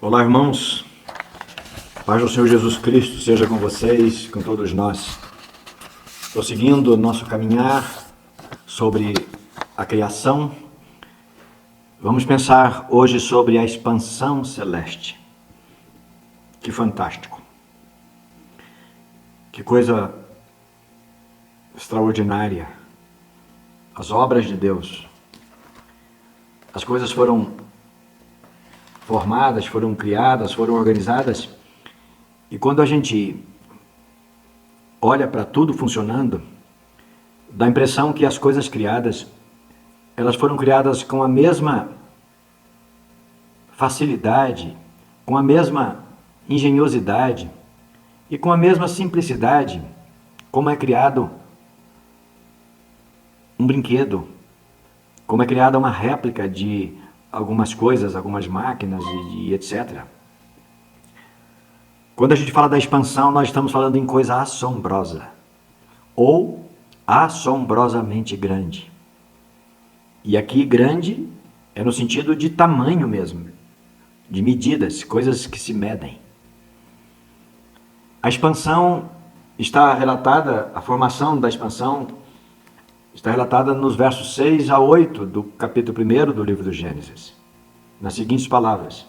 Olá, irmãos. Paz do Senhor Jesus Cristo seja com vocês, com todos nós. Estou seguindo o nosso caminhar sobre a criação. Vamos pensar hoje sobre a expansão celeste. Que fantástico. Que coisa extraordinária. As obras de Deus. As coisas foram formadas, foram criadas, foram organizadas. E quando a gente olha para tudo funcionando, dá a impressão que as coisas criadas, elas foram criadas com a mesma facilidade, com a mesma engenhosidade e com a mesma simplicidade como é criado um brinquedo, como é criada uma réplica de algumas coisas, algumas máquinas e etc. Quando a gente fala da expansão, nós estamos falando em coisa assombrosa ou assombrosamente grande. E aqui grande é no sentido de tamanho mesmo, de medidas, coisas que se medem. A expansão está relatada, a formação da expansão está relatada nos versos 6 a 8 do capítulo 1 do livro do Gênesis, nas seguintes palavras.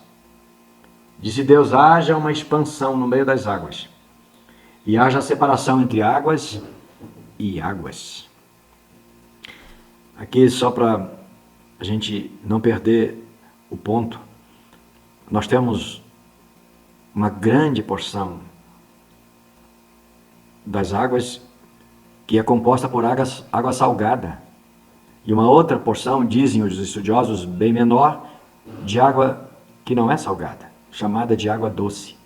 Disse Deus, haja uma expansão no meio das águas, e haja separação entre águas e águas. Aqui, só para a gente não perder o ponto, nós temos uma grande porção das águas que é composta por água salgada, e uma outra porção, dizem os estudiosos, bem menor, de água que não é salgada, chamada de água doce.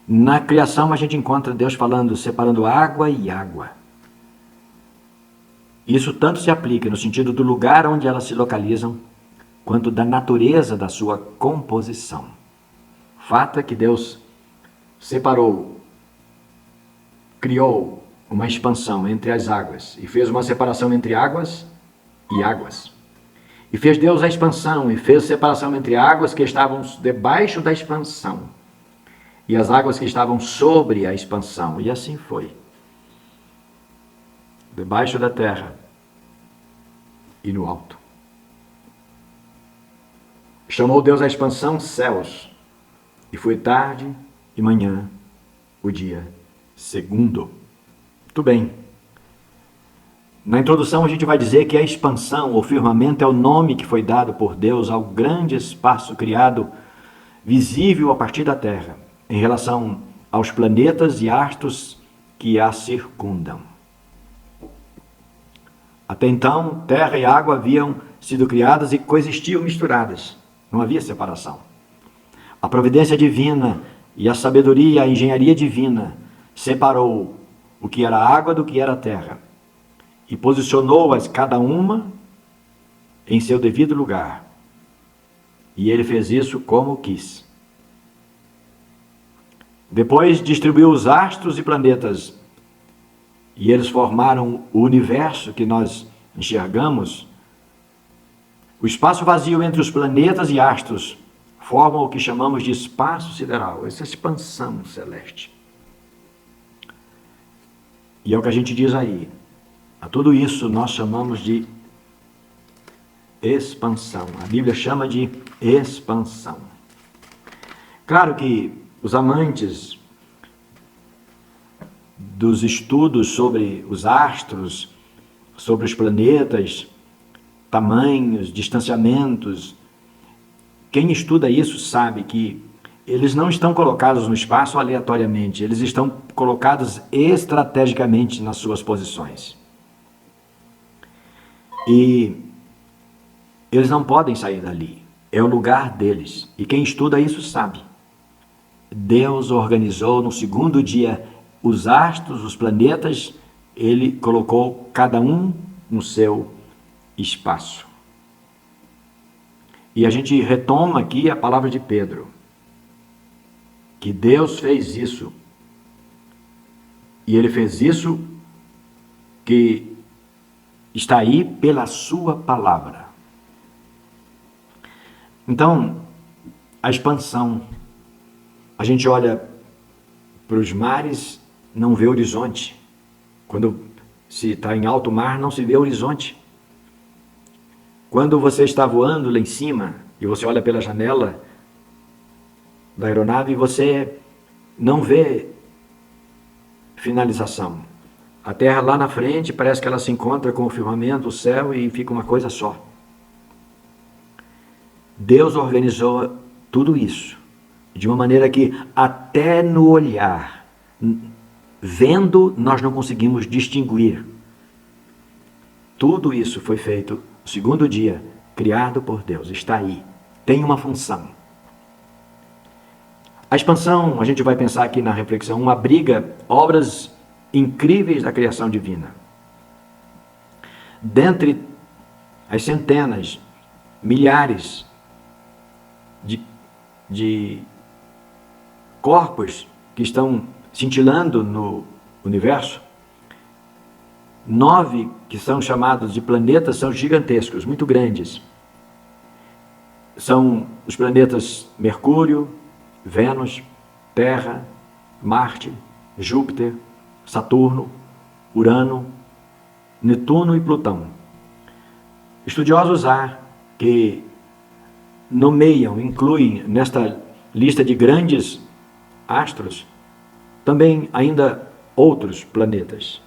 Na criação a gente encontra Deus falando, separando água e água. Isso tanto se aplica no sentido do lugar onde elas se localizam, quanto da natureza da sua composição. Fato é que Deus separou, criou uma expansão entre as águas e fez uma separação entre águas e águas. E fez Deus a expansão e fez separação entre águas que estavam debaixo da expansão e as águas que estavam sobre a expansão. E assim foi. Debaixo da terra e no alto. Chamou Deus a expansão céus. E foi tarde e manhã o dia segundo. Muito bem. Na introdução a gente vai dizer que a expansão, o firmamento, é o nome que foi dado por Deus ao grande espaço criado, visível a partir da terra, em relação aos planetas e astros que a circundam. Até então, terra e água haviam sido criadas e coexistiam misturadas. Não havia separação. A providência divina e a sabedoria, a engenharia divina, separou o que era água do que era terra e posicionou-as cada uma em seu devido lugar. E ele fez isso como quis. Depois distribuiu os astros e planetas e eles formaram o universo que nós enxergamos. O espaço vazio entre os planetas e astros forma o que chamamos de espaço sideral, essa expansão celeste. E é o que a gente diz aí. A tudo isso nós chamamos de expansão. A Bíblia chama de expansão. Claro que os amantes dos estudos sobre os astros, sobre os planetas, tamanhos, distanciamentos, quem estuda isso sabe que eles não estão colocados no espaço aleatoriamente, eles estão colocados estrategicamente nas suas posições. E eles não podem sair dali, é o lugar deles. E quem estuda isso sabe. Deus organizou no segundo dia os astros, os planetas, ele colocou cada um no seu espaço. E a gente retoma aqui a palavra de Pedro, que Deus fez isso. E ele fez isso que está aí pela sua palavra. Então, a expansão. A gente olha para os mares, não vê horizonte. Quando se está em alto mar, não se vê horizonte. Quando você está voando lá em cima e você olha pela janela da aeronave, você não vê finalização. A Terra lá na frente parece que ela se encontra com o firmamento, o céu, e fica uma coisa só. Deus organizou tudo isso de uma maneira que até no olhar, vendo, nós não conseguimos distinguir. Tudo isso foi feito no segundo dia, criado por Deus, está aí, tem uma função. A expansão, a gente vai pensar aqui na reflexão, abriga obras incríveis da criação divina. Dentre as centenas, milhares de corpos que estão cintilando no universo, 9 que são chamados de planetas são gigantescos, muito grandes. São os planetas Mercúrio, Vênus, Terra, Marte, Júpiter, Saturno, Urano, Netuno e Plutão. Estudiosos há que nomeiam, incluem nesta lista de grandes astros também ainda outros planetas.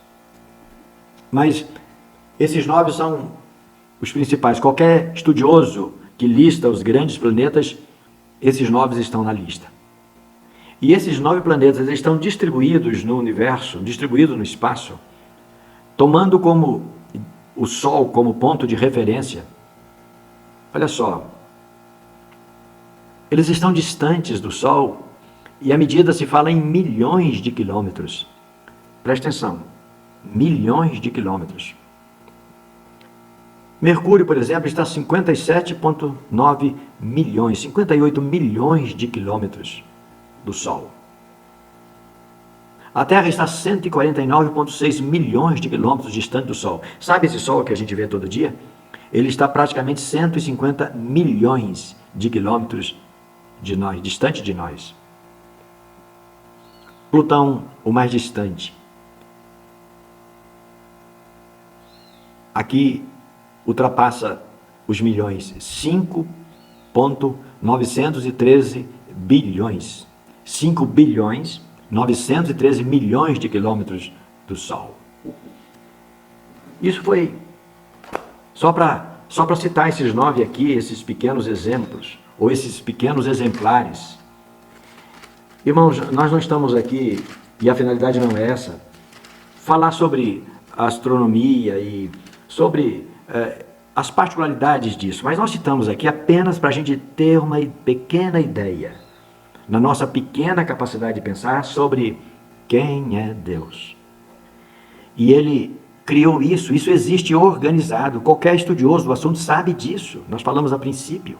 Mas esses 9 são os principais. Qualquer estudioso que lista os grandes planetas, esses 9 estão na lista. E esses 9 planetas estão distribuídos no universo, distribuídos no espaço, tomando como o Sol como ponto de referência. Olha só, eles estão distantes do Sol e a medida se fala em milhões de quilômetros. Presta atenção, milhões de quilômetros. Mercúrio, por exemplo, está a 57,9 milhões, 58 milhões de quilômetros do Sol. A Terra está a 149,6 milhões de quilômetros distante do Sol. Sabe esse Sol que a gente vê todo dia? Ele está praticamente 150 milhões de quilômetros de nós, distante de nós. Plutão, o mais distante. Aqui ultrapassa os milhões, 5,913 bilhões. 5 bilhões, 913 milhões de quilômetros do Sol. Isso foi só para citar esses 9 aqui, esses pequenos exemplos, ou esses pequenos exemplares. Irmãos, nós não estamos aqui, e a finalidade não é essa, falar sobre astronomia e sobre as particularidades disso, mas nós citamos aqui apenas para a gente ter uma pequena ideia, na nossa pequena capacidade de pensar, sobre quem é Deus. E Ele criou isso existe organizado, qualquer estudioso do assunto sabe disso, nós falamos a princípio.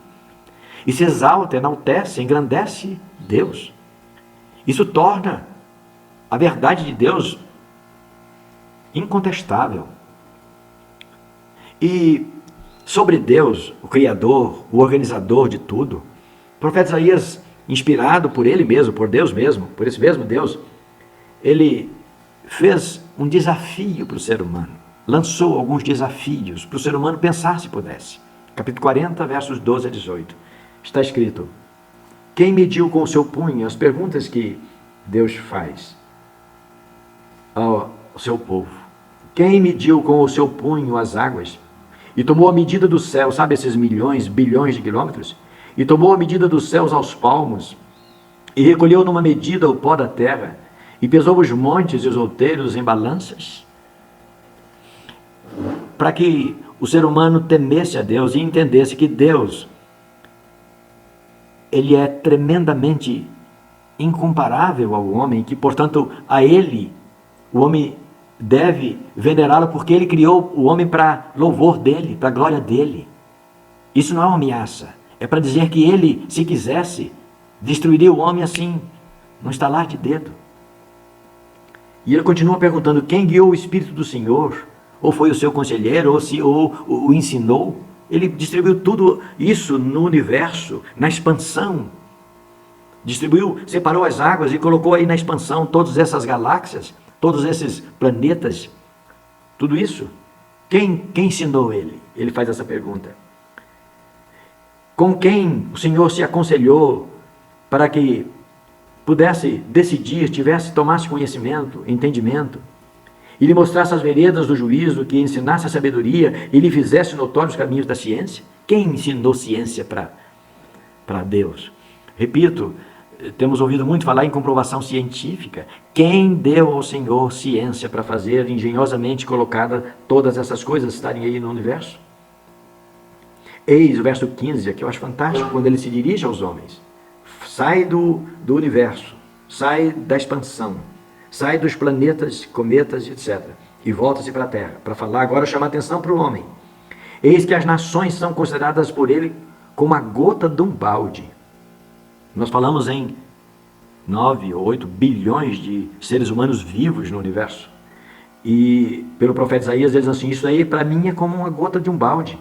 E se exalta, enaltece, engrandece Deus. Isso torna a verdade de Deus incontestável. E sobre Deus, o Criador, o organizador de tudo, o profeta Isaías, inspirado por ele mesmo, por Deus mesmo, por esse mesmo Deus, ele fez um desafio para o ser humano, lançou alguns desafios para o ser humano pensar se pudesse. Capítulo 40, versos 12 a 18. Está escrito: quem mediu com o seu punho, as perguntas que Deus faz ao seu povo. Quem mediu com o seu punho as águas e tomou a medida do céu, sabe esses milhões, bilhões de quilômetros? E tomou a medida dos céus aos palmos e recolheu numa medida o pó da terra e pesou os montes e os outeiros em balanças, para que o ser humano temesse a Deus e entendesse que Deus, Ele é tremendamente incomparável ao homem, que, portanto, a Ele, o homem deve venerá-lo, porque Ele criou o homem para louvor dEle, para a glória dEle. Isso não é uma ameaça, é para dizer que Ele, se quisesse, destruiria o homem assim, num estalar de dedo. E ele continua perguntando: quem guiou o Espírito do Senhor? Ou foi o seu conselheiro, ou o ensinou? Ele distribuiu tudo isso no universo, na expansão. distribuiu, separou as águas e colocou aí na expansão todas essas galáxias, todos esses planetas, tudo isso. Quem ensinou ele? Ele faz essa pergunta. Com quem o Senhor se aconselhou para que pudesse decidir, tomasse conhecimento, entendimento, e lhe mostrasse as veredas do juízo, que ensinasse a sabedoria e lhe fizesse notórios os caminhos da ciência? Quem ensinou ciência para Deus? Repito, temos ouvido muito falar em comprovação científica. Quem deu ao Senhor ciência para fazer engenhosamente colocada todas essas coisas estarem aí no universo? Eis o verso 15, aqui eu acho fantástico, quando ele se dirige aos homens. Sai do universo, sai da expansão, sai dos planetas, cometas, etc. E volta-se para a Terra, para falar agora, chamar atenção para o homem. Eis que as nações são consideradas por ele como a gota de um balde. Nós falamos em 9 ou 8 bilhões de seres humanos vivos no universo. E pelo profeta Isaías, ele diz assim, isso aí para mim é como uma gota de um balde.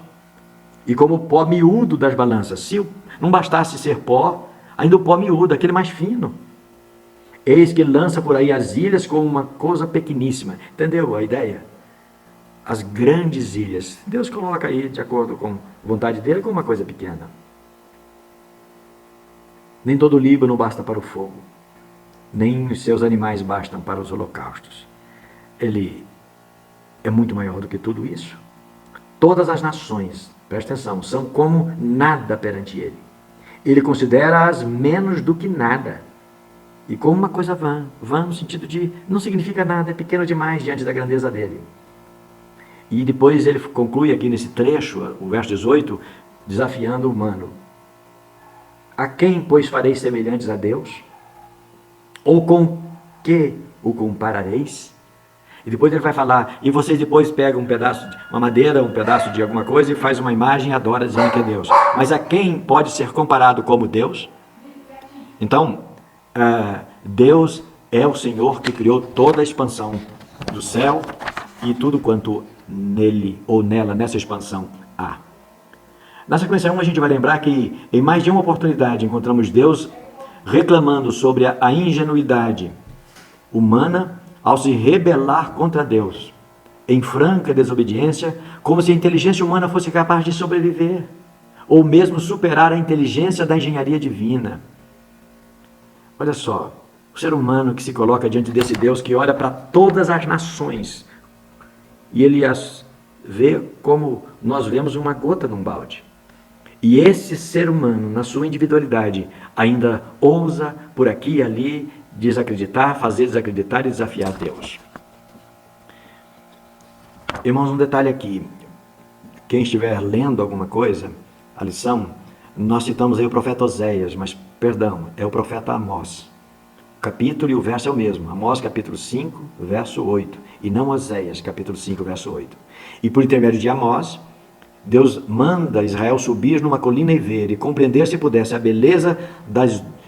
E como o pó miúdo das balanças. Se não bastasse ser pó, ainda o pó miúdo, aquele mais fino. Eis que lança por aí as ilhas como uma coisa pequeníssima. Entendeu a ideia? As grandes ilhas. Deus coloca aí, de acordo com a vontade dele, como uma coisa pequena. Nem todo o Líbano basta para o fogo. Nem os seus animais bastam para os holocaustos. Ele é muito maior do que tudo isso. Todas as nações, presta atenção, são como nada perante ele. Ele considera-as menos do que nada. E como uma coisa vã no sentido de não significa nada, é pequeno demais diante da grandeza dele. E depois ele conclui aqui nesse trecho, o verso 18, desafiando o humano. A quem, pois, fareis semelhantes a Deus? Ou com que o comparareis? E depois ele vai falar, e vocês depois pegam um pedaço de uma madeira, um pedaço de alguma coisa e faz uma imagem e adora dizendo que é Deus. Mas a quem pode ser comparado como Deus? Então, Deus é o Senhor que criou toda a expansão do céu e tudo quanto nele ou nela, nessa expansão, há. Na sequência 1, a gente vai lembrar que em mais de uma oportunidade encontramos Deus reclamando sobre a ingenuidade humana ao se rebelar contra Deus, em franca desobediência, como se a inteligência humana fosse capaz de sobreviver, ou mesmo superar a inteligência da engenharia divina. Olha só, o ser humano que se coloca diante desse Deus que olha para todas as nações, e ele as vê como nós vemos uma gota num balde. E esse ser humano, na sua individualidade, ainda ousa por aqui e ali desacreditar, fazer desacreditar e desafiar Deus. Irmãos, um detalhe aqui. Quem estiver lendo alguma coisa, a lição, nós citamos aí o profeta Oséias, mas, perdão, é o profeta Amós. O capítulo e o verso é o mesmo. Amós, capítulo 5, verso 8. E não Oséias, capítulo 5, verso 8. E por intermédio de Amós, Deus manda Israel subir numa colina e ver, e compreender, se pudesse, a beleza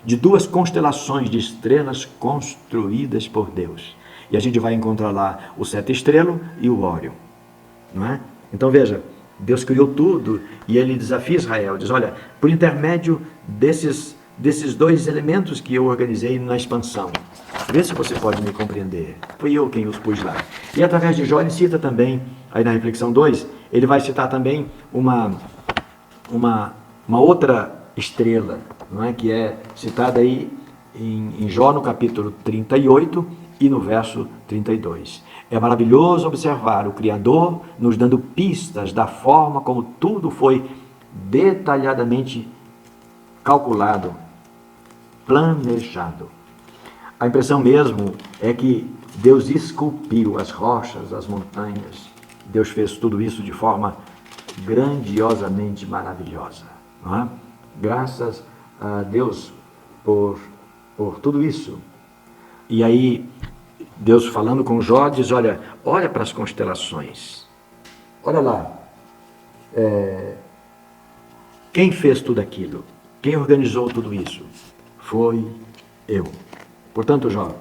de duas constelações de estrelas construídas por Deus. E a gente vai encontrar lá o Sete Estrelo e o Órion. Não é? Então veja, Deus criou tudo e ele desafia Israel. Diz, olha, por intermédio desses dois elementos que eu organizei na expansão, vê se você pode me compreender. Fui eu quem os pus lá. E através de Jó ele cita também, aí na reflexão 2, ele vai citar também uma outra estrela, não é? Que é citada aí em Jó no capítulo 38 e no verso 32. É maravilhoso observar o Criador nos dando pistas da forma como tudo foi detalhadamente calculado, planejado. A impressão mesmo é que Deus esculpiu as rochas, as montanhas. Deus fez tudo isso de forma grandiosamente maravilhosa. Não é? Graças a Deus por tudo isso. E aí, Deus falando com Jó, diz, olha para as constelações. Olha lá. Quem fez tudo aquilo? Quem organizou tudo isso? Foi eu. Portanto, Jó,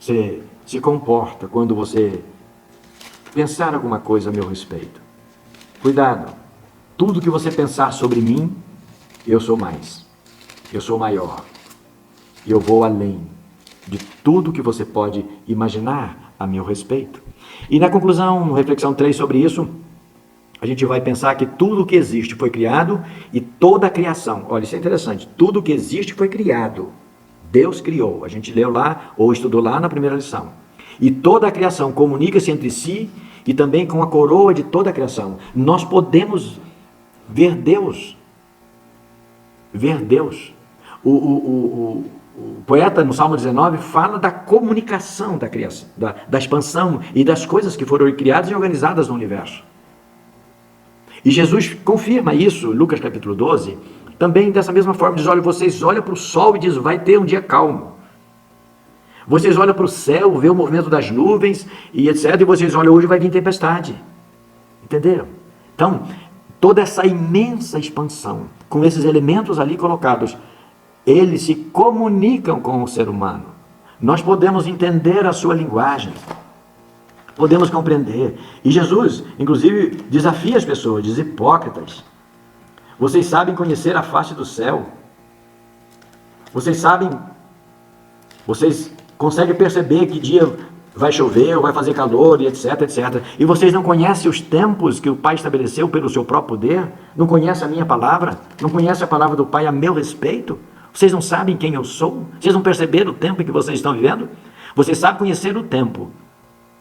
você se comporta quando você pensar alguma coisa a meu respeito. Cuidado. Tudo que você pensar sobre mim, eu sou mais. Eu sou maior. e eu vou além de tudo que você pode imaginar a meu respeito. E na conclusão, no reflexão 3 sobre isso, a gente vai pensar que tudo que existe foi criado e toda a criação, olha, isso é interessante, tudo que existe foi criado. Deus criou, a gente leu lá ou estudou lá na primeira lição. E toda a criação comunica-se entre si e também com a coroa de toda a criação. Nós podemos ver Deus. Ver Deus. O poeta no Salmo 19 fala da comunicação da criação, da expansão e das coisas que foram criadas e organizadas no universo. E Jesus confirma isso, Lucas capítulo 12, também dessa mesma forma, diz, olha, vocês olham para o sol e diz, vai ter um dia calmo. Vocês olham para o céu, vê o movimento das nuvens e etc, e vocês olham, hoje vai vir tempestade. Entenderam? Então, toda essa imensa expansão, com esses elementos ali colocados, eles se comunicam com o ser humano. Nós podemos entender a sua linguagem. Podemos compreender. E Jesus, inclusive, desafia as pessoas, diz, hipócritas. Vocês sabem conhecer a face do céu. Vocês conseguem perceber que dia vai chover, ou vai fazer calor, e etc, etc. E vocês não conhecem os tempos que o Pai estabeleceu pelo seu próprio poder? Não conhecem a minha palavra? Não conhecem a palavra do Pai a meu respeito? Vocês não sabem quem eu sou? Vocês não perceberam o tempo em que vocês estão vivendo? Vocês sabem conhecer o tempo,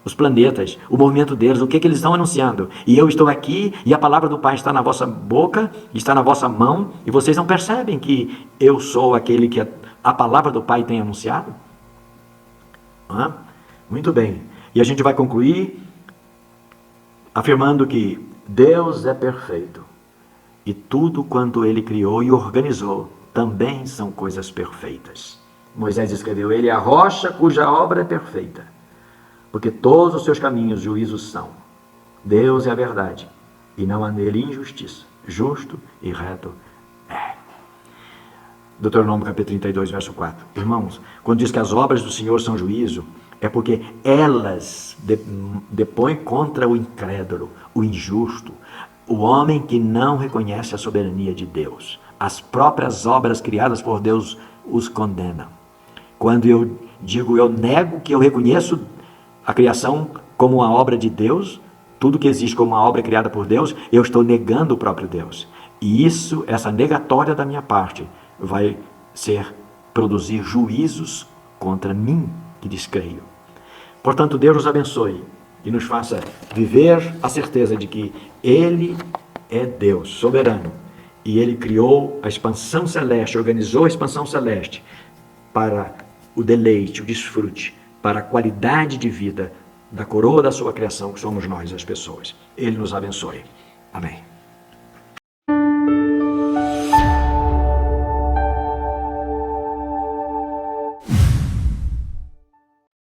os planetas, o movimento deles, o que eles estão anunciando. E eu estou aqui e a palavra do Pai está na vossa boca, está na vossa mão, e vocês não percebem que eu sou aquele que a palavra do Pai tem anunciado? Muito bem. E a gente vai concluir afirmando que Deus é perfeito e tudo quanto Ele criou e organizou também são coisas perfeitas. Moisés escreveu, ele é a rocha cuja obra é perfeita, porque todos os seus caminhos juízos são. Deus é a verdade, e não há nele injustiça. Justo e reto é. Deuteronômio capítulo 32, verso 4. Irmãos, quando diz que as obras do Senhor são juízo, é porque elas depõem contra o incrédulo, o injusto, o homem que não reconhece a soberania de Deus. As próprias obras criadas por Deus os condenam. Quando eu digo, eu nego que eu reconheço a criação como uma obra de Deus, tudo que existe como uma obra criada por Deus, eu estou negando o próprio Deus. E isso, essa negatória da minha parte, vai produzir juízos contra mim, que descreio. Portanto, Deus nos abençoe e nos faça viver a certeza de que Ele é Deus, soberano. E Ele criou a expansão celeste, organizou a expansão celeste para o deleite, o desfrute, para a qualidade de vida da coroa da sua criação, que somos nós, as pessoas. Ele nos abençoe. Amém.